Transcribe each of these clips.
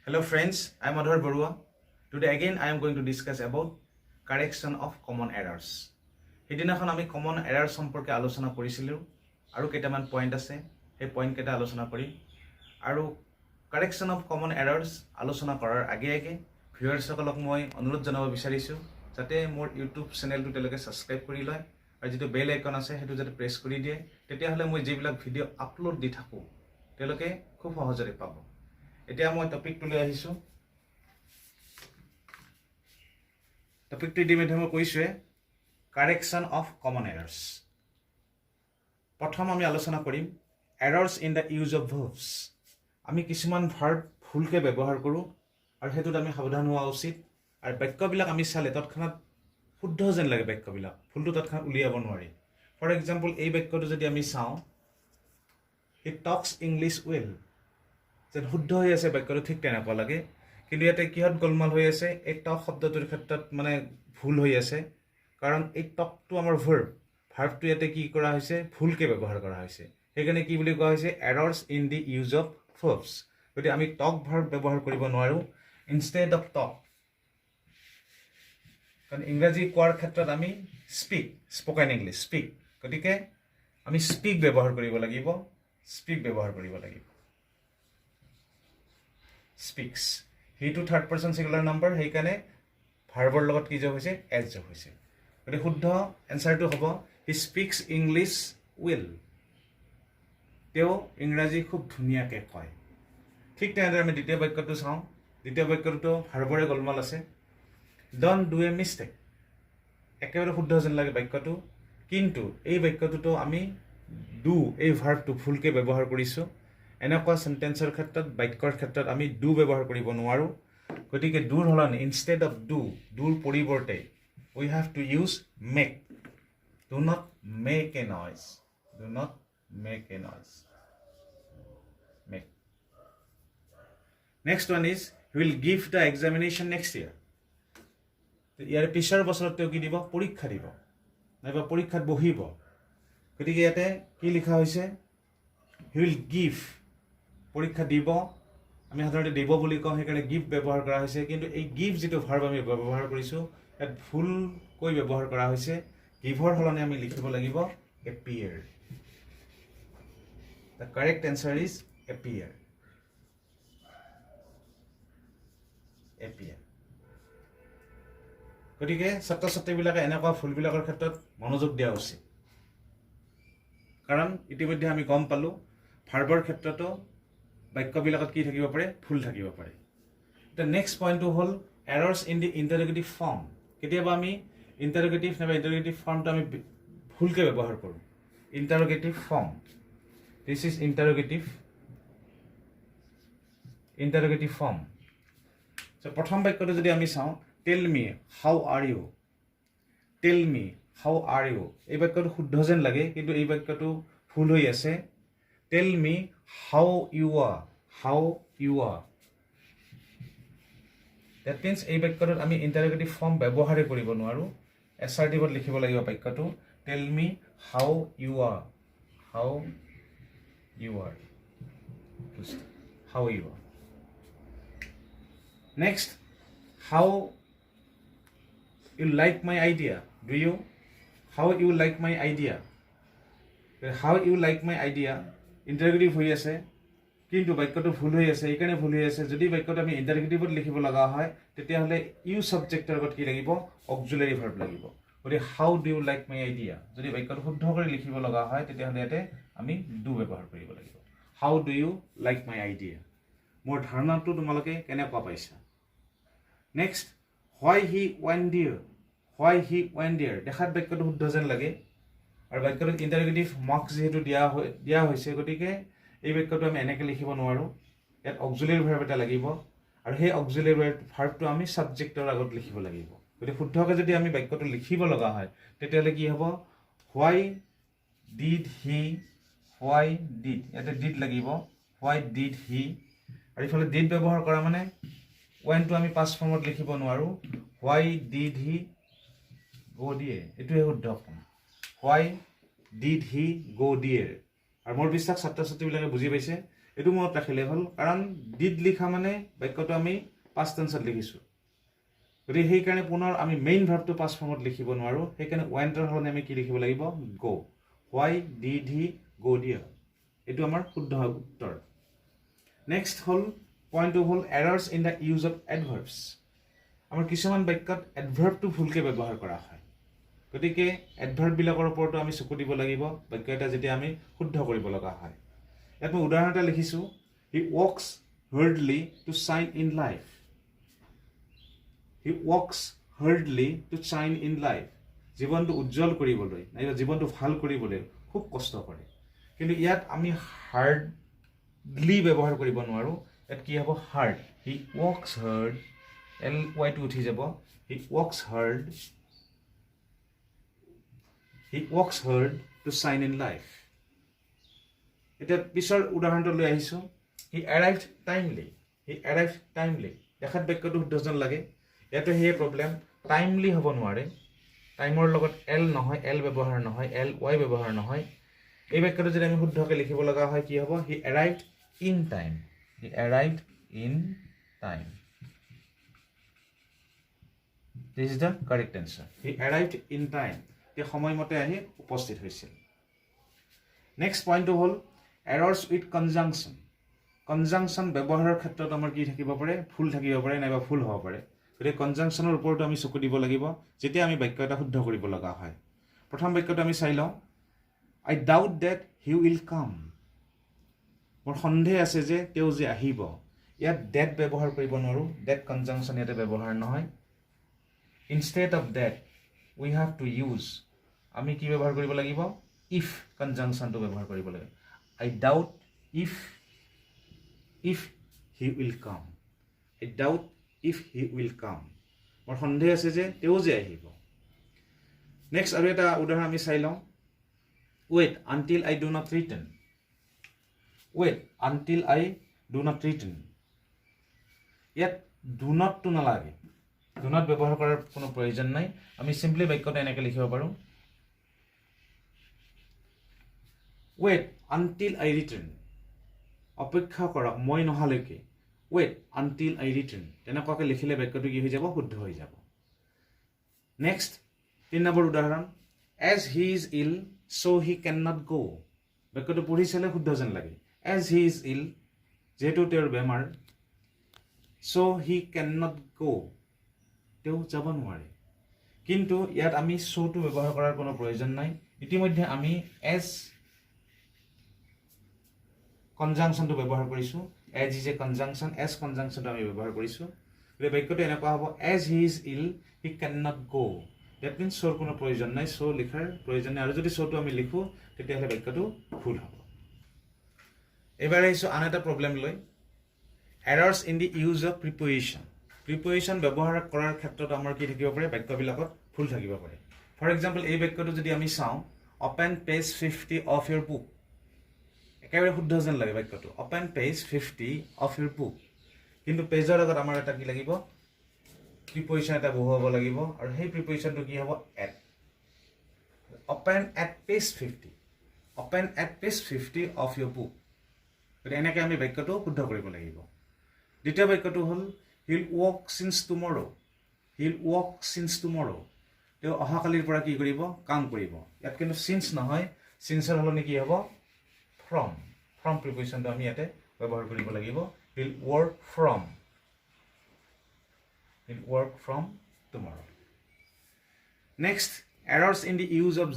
Hello friends, I am Adhar Barua. Today again I am going to discuss about correction of common errors. Hidinakhon ami common errors সম্পর্কে আলোচনা কৰিছিলো আৰু কেইটামান point আছে সেই point কেইটা আলোচনা কৰিম আৰু correction of common errors আলোচনা কৰাৰ আগে ভিউয়াৰ্স সকলক মই অনুৰোধ জনাব বিচাৰিছো যাতে মোৰ ইউটিউব চেনেলটো তেওঁলোকে সাবস্ক্ৰাইব কৰি লয় আৰু যেটো বেল আইকন আছে হেতু যাতে প্ৰেছ কৰি দিয়ে তেতিয়া হলে মই যেবিলাক ভিডিও আপলোড দি থাকো তেওঁলোকে খুব সহজৰে পাব এতিয়া মই টপিকটো লৈ আহিছো টপিকটো ইতিমধ্যে মই কৈছোৱে কাৰেকশ্যন অফ কমন এৰাৰ্ছ প্ৰথম আমি আলোচনা কৰিম errors in the use of verbs আমি কিছুমান ভাৰ্ব ভুলকে ব্যৱহাৰ কৰো আৰু হেতুত আমি সাৱধান হোৱা উচিত আৰু বাক্যবিলাক আমি চালে তৎক্ষণাত শুদ্ধ যেন লাগে বাক্যবিলাক ভুলটো তৎক্ষণাত উলিয়াব নোৱাৰি ফৰ এক্সাম্পল এই বাক্যটো যদি আমি চাওঁ হি টক্স ইংলিছ ৱেল যেন শুদ্ধ হৈ আছে বাক্যটো ঠিক তেনেকুৱা লাগে কিন্তু ইয়াতে কিহত গোলমাল হৈ আছে এই টক শব্দটোৰ ক্ষেত্ৰত মানে ভুল হৈ আছে কাৰণ এই টকটো আমাৰ ভাৰ্বটো ইয়াতে কি কৰা হৈছে ভুলকে ব্যৱহাৰ কৰা হৈছে সেইকাৰণে কি বুলি কোৱা হৈছে errors in the use of verbs গতিকে আমি টক ভাৰ্ব ব্যৱহাৰ কৰিব নোৱাৰো ইনষ্টেড অফ টক কাৰণ ইংৰাজী কোৱাৰ ক্ষেত্ৰত আমি স্পোকেন ইংলিছ স্পীক গতিকে আমি স্পীক ব্যৱহাৰ কৰিব লাগিব speaks হেতু থাৰ্ড পাৰসন সিঙ্গুলাৰ নাম্বাৰ সেইকাৰণে ভাৰ্বৰ লগত কি যোগ হৈছে এজ যোগ হৈছে গতিকে শুদ্ধ এনসাৰটো হ'ব হি স্পিক্স ইংলিছ ৱেল তেওঁ ইংৰাজী খুব ধুনীয়াকৈ কয় ঠিক তেনেদৰে আমি দ্বিতীয় বাক্যটো চাওঁ দ্বিতীয় বাক্যটো ভাৰ্বৰে গোলমাল আছে ডন্ট ডু এ মিষ্টেক একেবাৰে শুদ্ধ যেন লাগে বাক্যটো কিন্তু এই বাক্যটোতো আমি ডু এই ভাৰ্বটো ভুলকৈ ব্যৱহাৰ কৰিছোঁ এনেকুৱা সেন্টেন্সৰ ক্ষেত্ৰত বাক্যৰ ক্ষেত্ৰত আমি ডু ব্যৱহাৰ কৰিব নোৱাৰো গতিকে ডুৰ হলনি ইনষ্টেড অফ ডুৰ পৰিৱৰ্তে we have to use make do not make a noise make next one is he will give the examination next year ইয়াৰ পিছৰ বছৰত তেওঁ কি দিব পৰীক্ষা দিব নাইবা পৰীক্ষাত বহিব গতিকে ইয়াতে কি লিখা হৈছে he will give পৰীক্ষা দিব আমি সাধাৰণতে দিব বুলি কওঁ সেইকাৰণে গিভ ব্যৱহাৰ কৰা হৈছে কিন্তু এই গিভ যেটো ভাৰ্ব আমি ব্যৱহাৰ কৰিছো ইয়াত ভুল কৈ ব্যৱহাৰ কৰা হৈছে গিভৰ হলনে আমি লিখিব লাগিব appear the correct answer is appear গতিকে ছাত্ৰ ছাত্ৰীবিলাকে এনেকুৱা ভুলবিলাকৰ ক্ষেত্ৰত মনোযোগ দিয়া উচিত কাৰণ ইতিমধ্যে আমি গম পালো ভাৰ্বৰ ক্ষেত্ৰতো বাক্যবিলাকত কি থাকিব পাৰে ভুল থাকিব পাৰে the next point hall errors in the interrogative form কেতিয়াবা আমি interrogative নাইবা interrogative formটো আমি ভুলকৈ ব্যৱহাৰ কৰো interrogative form this is interrogative form so প্ৰথম বাক্যটো যদি আমি চাওঁ tell me how are you এই বাক্যটো শুদ্ধ যেন লাগে কিন্তু এই বাক্যটো ভুল হৈ আছে tell me how you are that means এই বাক্যটোত আমি ইন্টাৰোগেটিভ ফৰ্ম ব্যৱহাৰ কৰিব নোৱাৰো এছাৰ্টিভত লিখিব লাগিব বাক্যটো tell me how you are next how you like my idea how you like my idea ইন্টাৰোগেটিভ হৈ আছে কিন্তু বাক্যটো ভুল হৈ আছে এইকাৰণে ভুল হৈ আছে যদি বাক্যটো আমি ইন্টাৰোগেটিভত লিখিব লগা হয় তেতিয়া হলে ইউ সাবজেক্টৰ আগত কি লাগিব অক্সিলাৰি ভাৰ্ব লাগিব গতি how do you like my idea যদি বাক্যটো শুদ্ধ কৰি লিখিব লগা হয় তেতিয়া হলে ইয়াতে আমি ডু ব্যৱহাৰ কৰিব লাগিব how do you like my idea মোৰ ধাৰণাটো তোমালোকে কেনেকুৱা পাইছা next why he went there দেখাত বাক্যটো শুদ্ধ যেন লাগে আৰু বাক্যটোত ইন্টাৰোগেটিভ মাৰ্কস যেহেতু দিয়া হৈছে গতিকে এই বাক্যটো আমি এনেকৈ লিখিব নোৱাৰো ইয়াত অক্সিলাৰি ভাৰ্ব এটা লাগিব আৰু সেই অক্সিলাৰি ভাৰ্বটো আমি সাবজেক্টৰ আগত লিখিব লাগিব গতিকে শুদ্ধকৈ যদি আমি বাক্যটো লিখিব লগা হয় তেতিয়াহলে কি হ'ব why did ইয়াতে did লাগিব why did he আৰু ইফালে did ব্যৱহাৰ কৰা মানে when টো আমি past formত লিখিব নোৱাৰো why did he go there এটোহে শুদ্ধ why did he go there আৰু মোৰ বিশ্বাস ছাত্ৰ ছাত্ৰীবিলাকে বুজি পাইছে এইটো মনত ৰাখিলে হ'ল কাৰণ ডিড লিখা মানে বাক্যটো আমি পাষ্ট টেন্সত লিখিছোঁ গতিকে সেইকাৰণে পুনৰ আমি মেইন ভাৰ্বটো পাষ্ট ফৰ্মত লিখিব নোৱাৰোঁ সেইকাৰণে ৱেণ্টৰ সলনি আমি কি লিখিব লাগিব গ' হোৱাই ডিড হি গ' ডিয়াৰ এইটো আমাৰ শুদ্ধ উত্তৰ নেক্সট হ'ল পইণ্টটো হ'ল এৰাৰ্ছ ইন দ্য ইউজ অফ এডভাৰ্বছ আমাৰ কিছুমান বাক্যত এডভাৰ্বটো ভুলকৈ ব্যৱহাৰ কৰা হয় গতিকে এডভাৰ্ববিলাকৰ ওপৰতো আমি চকু দিব লাগিব বাক্য এটা যেতিয়া আমি শুদ্ধ কৰিব লগা হয় ইয়াত মই উদাহৰণ এটা লিখিছোঁ he works hardly to shine in life he works hardly to shine in life জীৱনটো উজ্জ্বল কৰিবলৈ নাইবা জীৱনটো ভাল কৰিবলৈ খুব কষ্ট কৰে কিন্তু ইয়াত আমি হাৰ্ডলি ব্যৱহাৰ কৰিব নোৱাৰোঁ ইয়াত কি হ'ব hard he works hard L ৱাইটো উঠি যাব he works hard he works hard to shine in life এতিয়া পিছৰ উদাহৰণটো লৈ আহিছোঁ হি এৰাইভড টাইমলি দেখাত বাক্যটো শুদ্ধ যেন লাগে ইয়াতো সেয়ে প্ৰব্লেম টাইমলি হ'ব নোৱাৰে টাইমৰ লগত এল নহয় এল ব্যৱহাৰ নহয় এল ৱাই ব্যৱহাৰ নহয় এই বাক্যটো যদি আমি শুদ্ধকৈ লিখিব লগা হয় কি হ'ব he arrived in time this is the correct answer he arrived in time তেওঁ সময়মতে আহি উপস্থিত হৈছিল নেক্সট পইণ্টটো হ'ল এৰৰ্ছ উইথ কনজাংচন ব্যৱহাৰৰ ক্ষেত্ৰত আমাৰ কি থাকিব পাৰে ভুল থাকিব পাৰে নাইবা ভুল হ'ব পাৰে গতিকে কনজাংচনৰ ওপৰতো আমি চকু দিব লাগিব যেতিয়া আমি বাক্য এটা শুদ্ধ কৰিব লগা হয় প্ৰথম বাক্যটো আমি চাই লওঁ I doubt that he will come মোৰ সন্দেহ আছে যে তেওঁ যে আহিব ইয়াত ডেট ব্যৱহাৰ কৰিব নোৱাৰোঁ ডেট কনজাংচন ইয়াতে ব্যৱহাৰ নহয় instead of date we have to use আমি কি ব্যৱহাৰ কৰিব লাগিব ইফ কনজাংচনটো ব্যৱহাৰ কৰিব লাগিব I doubt if he will come I doubt if he will come মোৰ সন্দেহ আছে যে তেওঁ যে আহিব নেক্সট আৰু এটা উদাহৰণ আমি চাই লওঁ wait until I do not return ইয়াত ডু নটটো নালাগে ডু নট ব্যৱহাৰ কৰাৰ কোনো প্ৰয়োজন নাই আমি চিম্পলি বাক্যটো এনেকৈ লিখিব পাৰোঁ ৱেইট আনটিল আই ৰিটাৰ্ণ অপেক্ষা কৰক মই নহালৈকে ৱেইট আনটিল আই ৰিটাৰ্ণ তেনেকুৱাকৈ লিখিলে বাক্যটো কি হৈ যাব শুদ্ধ হৈ যাব নেক্সট 3 নম্বৰ উদাহৰণ as he is ill so' he can not go' বাক্যটো পঢ়ি চালে শুদ্ধ যেন লাগে এজ হি ইজ ইল যিহেতু তেওঁৰ বেমাৰ চ' হি কেন নট গ' তেওঁ যাব নোৱাৰে কিন্তু ইয়াত আমি শ্ব'টো ব্যৱহাৰ কৰাৰ কোনো প্ৰয়োজন নাই ইতিমধ্যে আমি এজ কনজাংচনটো ব্যৱহাৰ কৰিছোঁ as is a conjunction as কনজাংচনটো আমি ব্যৱহাৰ কৰিছোঁ গতিকে বাক্যটো এনেকুৱা হ'ব as he is ill he can not go' that means শ্ব'ৰ কোনো প্ৰয়োজন নাই চ' লিখাৰ প্ৰয়োজন নাই আৰু যদি শ্ব'টো আমি লিখোঁ তেতিয়াহ'লে বাক্যটো ভুল হ'ব এইবাৰ আহিছোঁ আন এটা প্ৰব্লেম লৈ এৰাৰ্ছ ইন দি ইউজ অফ প্ৰিপ'জিশ্যন ব্যৱহাৰ কৰাৰ ক্ষেত্ৰত আমাৰ কি থাকিব পাৰে বাক্যবিলাকত ভুল থাকিব পাৰে ফৰ এক্সাম্পল এই বাক্যটো যদি আমি চাওঁ open page 50 of your book একেবাৰে শুদ্ধ যেন লাগে বাক্যটো open page 50 of your book কিন্তু পেজৰ আগত আমাৰ এটা কি লাগিব প্ৰিপ'জিশ্যন এটা বহুৱাব লাগিব আৰু সেই প্ৰিপ'জিশ্যনটো কি হ'ব at open at page 50 of your book গতিকে এনেকৈ আমি বাক্যটো শুদ্ধ কৰিব লাগিব দ্বিতীয় বাক্যটো হ'ল হিল ৱৰ্ক চিন্স টুমৰো তেওঁ অহাকালিৰ পৰা কি কৰিব কাম কৰিব ইয়াত কিন্তু চিন্স নহয় চিন্সৰ সলনি কি হ'ব ফ্ৰম প্ৰিপ'জিশ্যনটো আমি ইয়াতে ব্যৱহাৰ কৰিব লাগিব he'll work from tomorrow next errors in the use of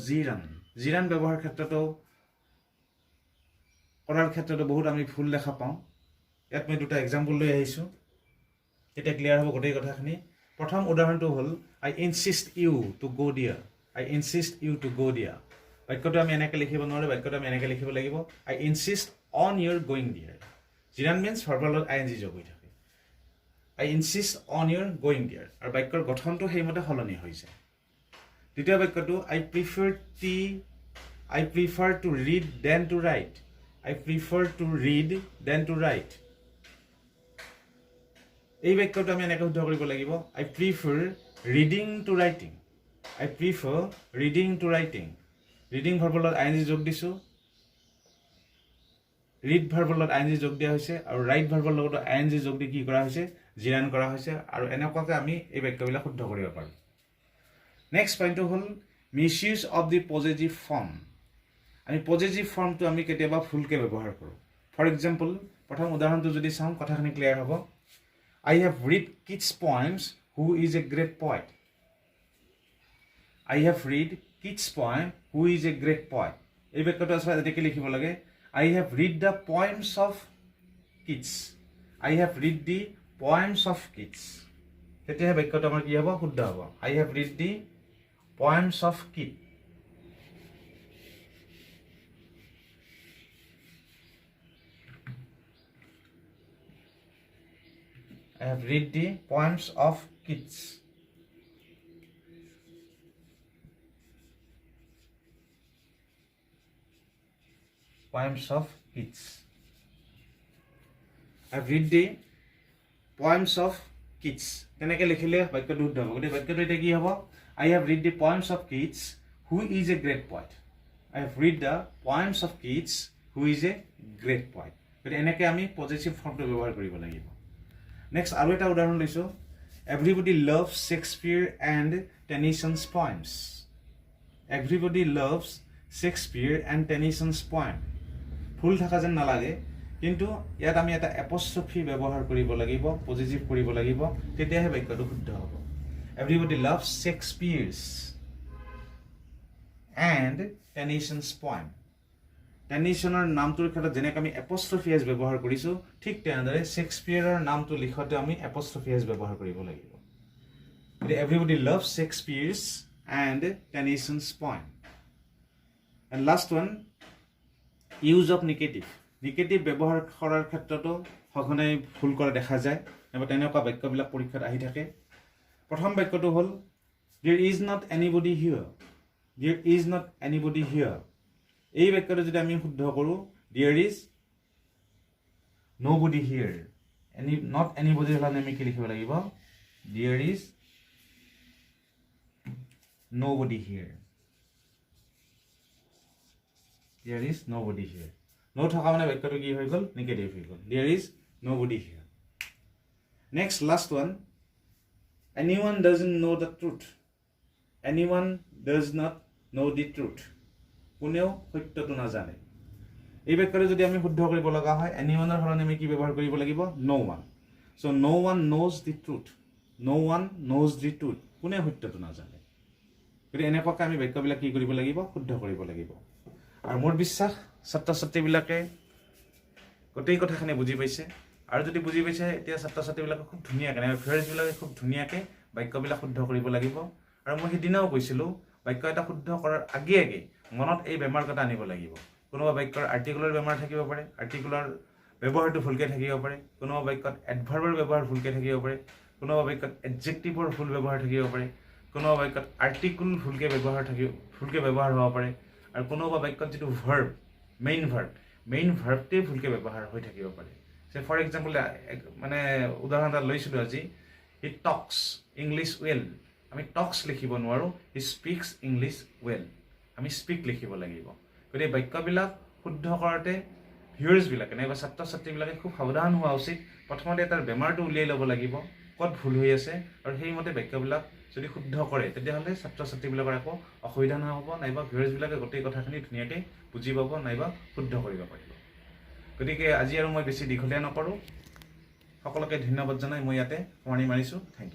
gerund ব্যৱহাৰ কৰাৰ ক্ষেত্ৰতো বহুত আমি ভুল দেখা পাওঁ ইয়াত মই দুটা এক্সাম্পল লৈ আহিছোঁ এতিয়া ক্লিয়াৰ হ'ব গোটেই কথাখিনি প্ৰথম উদাহৰণটো হ'ল আই ইনচিষ্ট ইউ টু গ' ডিয়াৰ বাক্যটো আমি এনেকৈ লিখিব নোৱাৰোঁ বাক্যটো আমি এনেকৈ লিখিব লাগিব I insist on your going dear gerund means ভাৰ্বৰ লগত আই এন জি যোগ হৈ থাকে I insist on your going dear আৰু বাক্যৰ গঠনটো সেইমতে সলনি হৈ যায় দ্বিতীয় বাক্যটো I prefer to read than to write এই বাক্যটো আমি এনেকৈ শুদ্ধ কৰিব লাগিব I prefer reading to writing reading ভাৰ্বৰ লগত আই এন জি যোগ দিছোঁ ৰিড ভাৰ্বৰ লগত আইএনজি যোগ দিয়া হৈছে আৰু ৰাইট ভাৰ্বৰ লগত আইএনজি যোগ দি কি কৰা হৈছে জিৰান কৰা হৈছে আৰু এনেকুৱাকৈ আমি এই বাক্যবিলাক শুদ্ধ কৰিব পাৰোঁ নেক্সট পইণ্টটো হ'ল মিছইউজ অফ দি পজিটিভ ফৰ্ম আমি পজিটিভ ফৰ্মটো আমি কেতিয়াবা ফুলকৈ ব্যৱহাৰ কৰোঁ ফৰ এক্সাম্পল প্ৰথম উদাহৰণটো যদি চাওঁ কথাখিনি ক্লিয়াৰ হ'ব I have read Keats' poems who is a great poet I have read Keats' poem who is a great poet এই বাক্যটো আছে এটাকে লিখিব লাগে I have read the poems of Keats I have read the poems of Keats তেতিয়া বাক্যটো আমাৰ কি হ'ব শুদ্ধ হ'ব I have read the poems of Keats I have read the poems of Keats poems of Keats I have read the poems of Keats কেনেকৈ লিখিলে বাক্যটো শুদ্ধ হ'ব গতিকে বাক্যটো এতিয়া কি হ'ব I have read the poems of Keats who is a great poet I have read the poems of Keats who is a great poet গতিকে এনেকৈ আমি পজিটিভ ফৰ্মটো ব্যৱহাৰ কৰিব লাগিব নেক্সট আৰু এটা উদাহৰণ লৈছোঁ everybody loves Shakespeare and Tennyson's poems everybody loves Shakespeare and Tennyson's poem ফুল থকা যেন নালাগে কিন্তু ইয়াত আমি এটা এপষ্ট্ৰফি ব্যৱহাৰ কৰিব লাগিব পজিটিভ কৰিব লাগিব তেতিয়াহে বাক্যটো শুদ্ধ হ'ব everybody loves Shakespeare's and Tennyson's poem টেনিছনৰ নামটোৰ ক্ষেত্ৰত যেনেকৈ আমি এপষ্ট্ৰফি এছ ব্যৱহাৰ কৰিছোঁ ঠিক তেনেদৰে শ্বেক্সপিয়াৰৰ নামটো লিখোঁতে আমি এপষ্ট্ৰফি এছ ব্যৱহাৰ কৰিব লাগিব গতিকে everybody loves Shakespeare's and Tennyson's poem and last one use of negative ব্যৱহাৰ কৰাৰ ক্ষেত্ৰতো সঘনাই ভুল কৰা দেখা যায় নাইবা তেনেকুৱা বাক্যবিলাক পৰীক্ষাত আহি থাকে প্ৰথম বাক্যটো হ'ল there is not anybody here এই বাক্যটো যদি আমি শুদ্ধ কৰোঁ there is nobody here not anybody হ'লে আমি কি লিখিব লাগিব there is nobody here no থকা মানে বাক্যটো কি হৈ গ'ল নেগেটিভ হৈ গ'ল there is nobody here next last one anyone doesn't know the truth anyone does not know the truth কোনেও সত্যটো নাজানে এই বাক্যটো যদি আমি শুদ্ধ কৰিব লগা হয় এনিওয়ানৰ সলনি আমি কি ব্যৱহাৰ কৰিব লাগিব no one so no one knows the truth কোনে সত্যটো নাজানে গতিকে এনেকুৱাকৈ আমি বাক্যবিলাক কি কৰিব লাগিব শুদ্ধ কৰিব লাগিব আৰু মোৰ বিশ্বাস ছাত্ৰ ছাত্ৰীবিলাকে গোটেই কথাখিনি বুজি পাইছে আৰু যদি বুজি পাইছে এতিয়া ছাত্ৰ ছাত্ৰীবিলাকে খুব ধুনীয়াকৈ ফ্ৰেণ্ডছবিলাকে খুব ধুনীয়াকৈ বাক্যবিলাক শুদ্ধ কৰিব লাগিব আৰু মই সিদিনাও কৈছিলোঁ বাক্য এটা শুদ্ধ কৰাৰ আগে মনত এই বেমাৰ কথা আনিব লাগিব কোনোবা বাক্যৰ আৰ্টিকুলাৰ বেমাৰ থাকিব পাৰে আৰ্টিকুলাৰ ব্যৱহাৰটো ভুলকৈ থাকিব পাৰে কোনোবা বাক্যত এডভাৰ্বৰ ব্যৱহাৰ ভুলকৈ থাকিব পাৰে কোনোবা বাক্যত এডজেক্টিভৰ ভুল ব্যৱহাৰ থাকিব পাৰে কোনোবা বাক্যত আৰ্টিকুল ভুলকৈ ব্যৱহাৰ হ'ব পাৰে আৰু কোনোবা বাক্যত যিটো ভাৰ্ব মেইন ভাৰ্বটোৱে ভুলকৈ ব্যৱহাৰ হৈ থাকিব পাৰে ফৰ এক্সাম্পল মানে উদাহৰণ এটা লৈছিলোঁ আজি হি টক্স ইংলিছ ৱেল আমি টক্স লিখিব নোৱাৰোঁ হি স্পীক্স ইংলিছ ৱেল আমি স্পীক লিখিব লাগিব গতিকে বাক্যবিলাক শুদ্ধ কৰোঁতে ভিউৱাৰ্ছবিলাকে নাইবা ছাত্ৰ ছাত্ৰীবিলাকে খুব সাৱধান হোৱা উচিত প্ৰথমতে তাৰ বেমাৰটো উলিয়াই ল'ব লাগিব ক'ত ভুল হৈ আছে আৰু সেইমতে বাক্যবিলাক যদি শুদ্ধ কৰে তেতিয়াহ'লে ছাত্ৰ ছাত্ৰীবিলাকৰ একো অসুবিধা নহ'ব নাইবা ভিউৱাৰ্ছবিলাকে গোটেই কথাখিনি ধুনীয়াকৈ বুজি পাব নাইবা শুদ্ধ কৰিব পাৰিব গতিকে আজি আৰু মই বেছি দীঘলীয়া নকৰোঁ সকলোকে ধন্যবাদ জনাই মই ইয়াতে সামৰণি মাৰিছোঁ থেংক ইউ